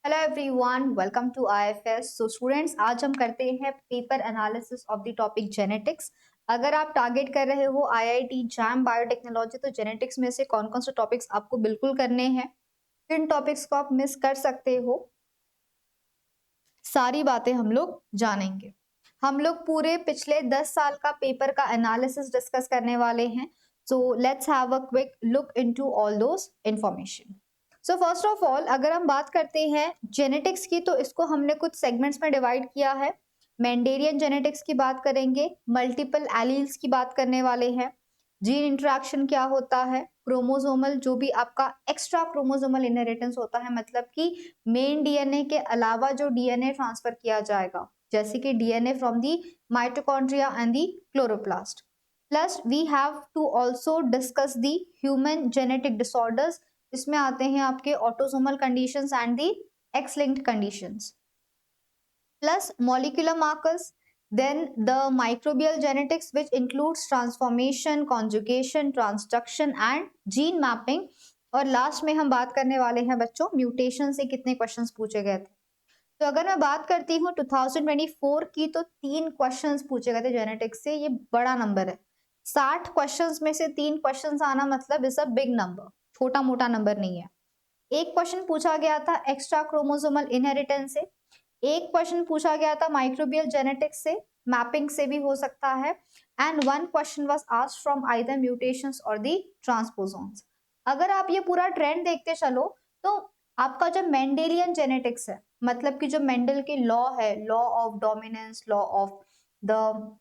Hello everyone, welcome to IFS. So students, आज हम करते हैं paper analysis of the topic genetics. अगर आप टारगेट कर रहे हो आईआईटी जैम बायोटेक्नोलॉजी, तो जेनेटिक्स में से कौन कौन से टॉपिक्स आपको बिल्कुल करने हैं, किन टॉपिक्स को आप मिस कर सकते हो, सारी बातें हम लोग जानेंगे। हम लोग पूरे पिछले 10 साल का पेपर का एनालिसिस डिस्कस करने वाले हैं। So let's have a quick look into all those information. So first of all, अगर हम बात करते हैं जेनेटिक्स की, तो इसको हमने कुछ सेगमेंट्स में डिवाइड किया है। मेंडेलियन जेनेटिक्स की बात करेंगे, मल्टीपल एलील्स की बात करने वाले हैं, जीन इंटरेक्शन क्या होता है, क्रोमोसोमल जो भी आपका एक्स्ट्रा क्रोमोसोमल इनहेरिटेंस होता है, मतलब कि मेन डीएनए के अलावा जो डीएनए ट्रांसफर किया जाएगा, जैसे कि DNA from the mitochondria and the chloroplast. Plus we have to also discuss the human genetic disorders. इसमें आते हैं आपके autosomal conditions and the X linked conditions, plus molecular markers, then the microbial genetics which includes transformation, conjugation, transduction and gene mapping। और last में हम बात करने वाले हैं बच्चों म्यूटेशन से कितने क्वेश्चंस पूछे गए थे। तो अगर मैं बात करती हूँ 2024 की, तो 3 क्वेश्चंस पूछे गए थे जेनेटिक्स से। ये बड़ा नंबर है। 60 क्वेश्चंस में से 3 क्वेश्चंस आना मतलब इज अ बिग नंबर, छोटा मोटा नंबर नहीं है। एक क्वेश्चन पूछा गया था एक्स्ट्रा क्रोमोसोमल इनहेरिटेंस से, एक क्वेश्चन पूछा गया था माइक्रोबियल जेनेटिक्स से, मैपिंग से भी हो सकता है, and one question was asked from either mutations और दी ट्रांसपोजोन्स। अगर आप ये पूरा ट्रेंड देखते चलो, तो आपका जो मेंडेलियन जेनेटिक्स है, मतलब कि जो मेंडल के लॉ है, law of dominance, law of the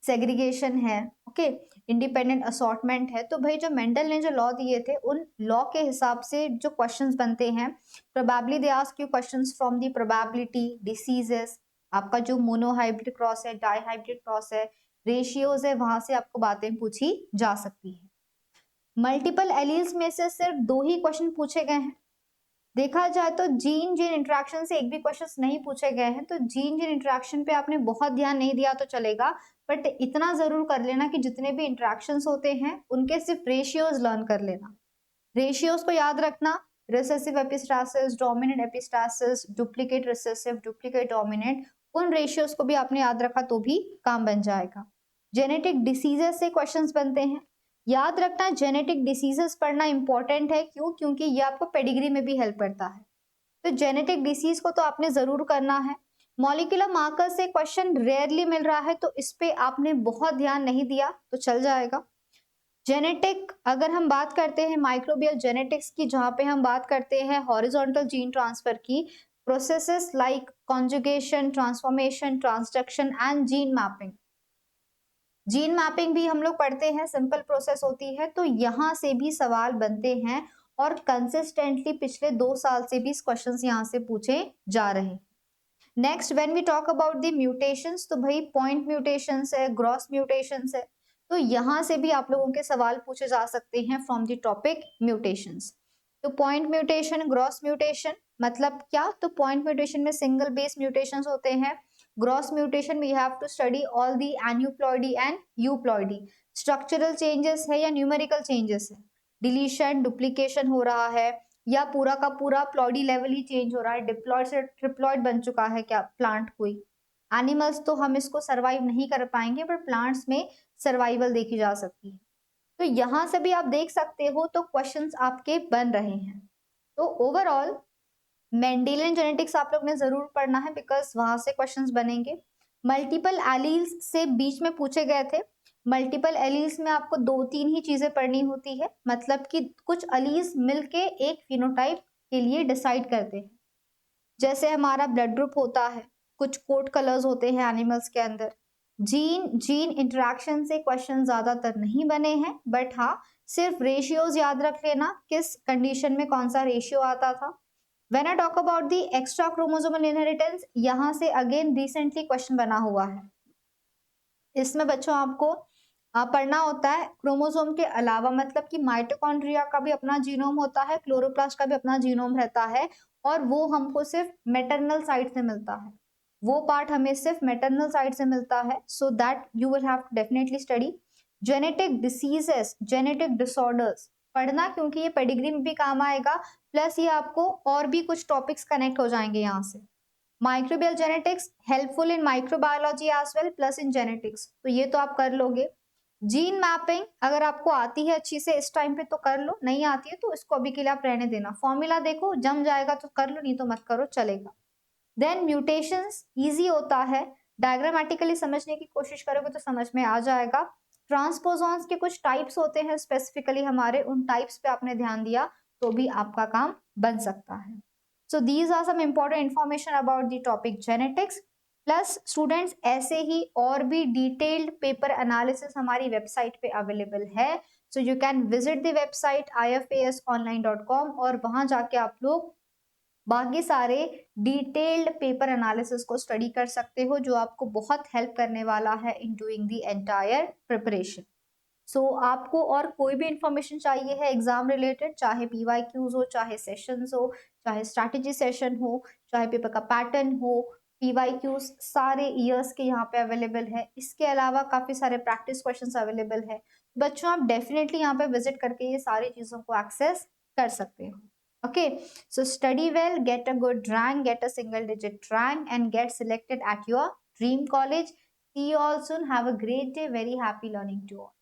segregation है, ओके, इंडिपेंडेंट असॉर्टमेंट है, तो भाई जो मेंडल ने जो लॉ दिए थे, उन लॉ के हिसाब से जो क्वेश्चंस बनते हैं, probably they ask you questions from the probability, diseases, आपका जो मोनोहाइब्रिड क्रॉस है, डाईहाइब्रिड क्रॉस है, रेशियोज है, वहां से आपको बातें पूछी जा सकती है। मल्टीपल एलील्स में से सिर्फ 2 ही क्वेश्चन पूछे गए हैं। देखा जाए तो जीन जीन इंटरेक्शन से एक भी क्वेश्चन नहीं पूछे गए हैं, तो जीन जीन इंटरेक्शन पे आपने बहुत ध्यान नहीं दिया तो चलेगा, बट इतना जरूर कर लेना कि जितने भी इंटरेक्शंस होते हैं उनके सिर्फ रेशियोज लर्न कर लेना। रेशियोज को याद रखना, recessive epistasis, dominant epistasis, duplicate recessive, duplicate dominant, उन रेशियोज को भी आपने याद रखा तो भी काम बन जाएगा। जेनेटिक डिसीजेस से क्वेश्चंस बनते हैं, याद रखना जेनेटिक डिसीजेस पढ़ना इंपॉर्टेंट है। क्यों? क्योंकि ये आपको पेडिग्री में भी हेल्प करता है। तो जेनेटिक डिसीज को तो आपने जरूर करना है। मॉलिक्यूलर मार्कर से क्वेश्चन रेयरली मिल रहा है, तो इस पे आपने बहुत ध्यान नहीं दिया तो चल जाएगा। जेनेटिक, अगर हम बात करते हैं माइक्रोबियल जेनेटिक्स की, जहां पे हम बात करते हैं हॉरिजॉन्टल जीन ट्रांसफर की, processes like conjugation, transformation, transduction and gene mapping. Gene mapping भी हम लोग पढ़ते हैं, सिंपल प्रोसेस होती है, तो यहाँ से भी सवाल बनते हैं और कंसिस्टेंटली पिछले 2 साल से भी क्वेश्चंस यहाँ से पूछे जा रहे हैं। Next, when we talk about the mutations, तो भाई पॉइंट म्यूटेशंस है, ग्रॉस म्यूटेशंस है, तो यहाँ से भी आप लोगों के सवाल पूछे जा सकते हैं फ्रॉम द टॉपिक म्यूटेशंस। तो पॉइंट म्यूटेशन, ग्रॉस म्यूटेशन मतलब क्या? तो पॉइंट म्यूटेशन में सिंगल बेस म्यूटेशंस होते हैं। Gross mutation we have to study all the aneuploidy and euploidy. Structural changes है या न्यूमेरिकल चेंजेस है, डिलीशन, डुप्लीकेशन हो रहा है, या पूरा का पूरा प्लॉइडी लेवल ही चेंज हो रहा है, डिप्लॉइड से ट्रिप्लॉइड बन चुका है क्या प्लांट कोई। एनिमल्स तो हम इसको सरवाइव नहीं कर पाएंगे, पर प्लांट्स में सर्वाइवल देखी जा सकती है। तो यहां से भी आप देख सकते हो, तो क्वेश्चंस आपके बन रहे हैं। तो ओवरऑल मेंडेलियन जेनेटिक्स आप लोग ने जरूर पढ़ना है, बिकॉज वहां से क्वेश्चंस बनेंगे। मल्टीपल एलील्स से बीच में पूछे गए थे। मल्टीपल एलील्स में आपको 2-3 ही चीजें पढ़नी होती है, मतलब कि कुछ एलील्स मिलके एक फिनोटाइप के लिए डिसाइड करते हैं। जैसे हमारा ब्लड ग्रुप होता है, कुछ कोट कलर्स होते हैं एनिमल्स के अंदर। जीन जीन इंटरेक्शन से क्वेश्चन ज्यादातर नहीं बने हैं, बट हाँ, सिर्फ रेशियोज याद रख लेना, किस कंडीशन में कौन सा रेशियो आता था। When I talk about the extra chromosomal inheritance, यहाँ से अगेन रिसेंटली क्वेश्चन बना हुआ है। इसमें बच्चों आपको पढ़ना होता है क्रोमोसोम के अलावा, मतलब कि माइटोकॉन्ड्रिया का भी अपना जीनोम होता है, क्लोरोप्लास्ट का भी अपना जीनोम रहता है, और वो हमको सिर्फ मेटरनल साइड से मिलता है। वो पार्ट हमें सिर्फ मेटरनल साइड से मिलता है। So that you will have to definitely study genetic diseases, genetic disorders. पढ़ना, क्योंकि ये पेडिग्री में भी काम आएगा, प्लस ये आपको और भी कुछ टॉपिक्स कनेक्ट हो जाएंगे यहाँ से। Microbial genetics helpful in microbiology as well plus in genetics, तो ये तो आप कर लोगे। जीन मैपिंग अगर आपको आती है अच्छी से इस टाइम पे तो कर लो, नहीं आती है तो इसको अभी के लिए आप रहने देना। फॉर्मूला देखो, जम जाएगा तो कर लो, नहीं तो मत करो, चलेगा। देन म्यूटेशंस इजी होता है, डायग्रामेटिकली समझने की कोशिश करोगे तो समझ में आ जाएगा। ट्रांसपोजॉन्स के कुछ टाइप्स होते हैं स्पेसिफिकली हमारे, उन टाइप्स पे आपने ध्यान दिया तो भी आपका काम बन सकता है। So these are some important information about the topic genetics. Plus students ऐसे ही और भी डिटेल्ड पेपर एनालिसिस हमारी वेबसाइट पे अवेलेबल है, so you can visit the website ifasonline.com और वहां जाके आप लोग बाकी सारे डिटेल्ड पेपर एनालिसिस को स्टडी कर सकते हो, जो आपको बहुत हेल्प करने वाला है in doing the entire preparation. So आपको और कोई भी इंफॉर्मेशन चाहिए है एग्जाम रिलेटेड, चाहे PYQs हो, चाहे सेशंस हो, चाहे स्ट्रैटेजी सेशन हो, चाहे पेपर का पैटर्न हो, PYQs सारे ईयर्स के यहाँ पे अवेलेबल है। इसके अलावा काफी सारे प्रैक्टिस क्वेश्चंस अवेलेबल है। बच्चों आप डेफिनेटली यहाँ पे विजिट करके ये सारी चीजों को एक्सेस कर सकते हो। Okay, so study well, get a good rank, get a single digit rank, and get selected at your dream college. See you all soon. Have a great day. Very happy learning to all.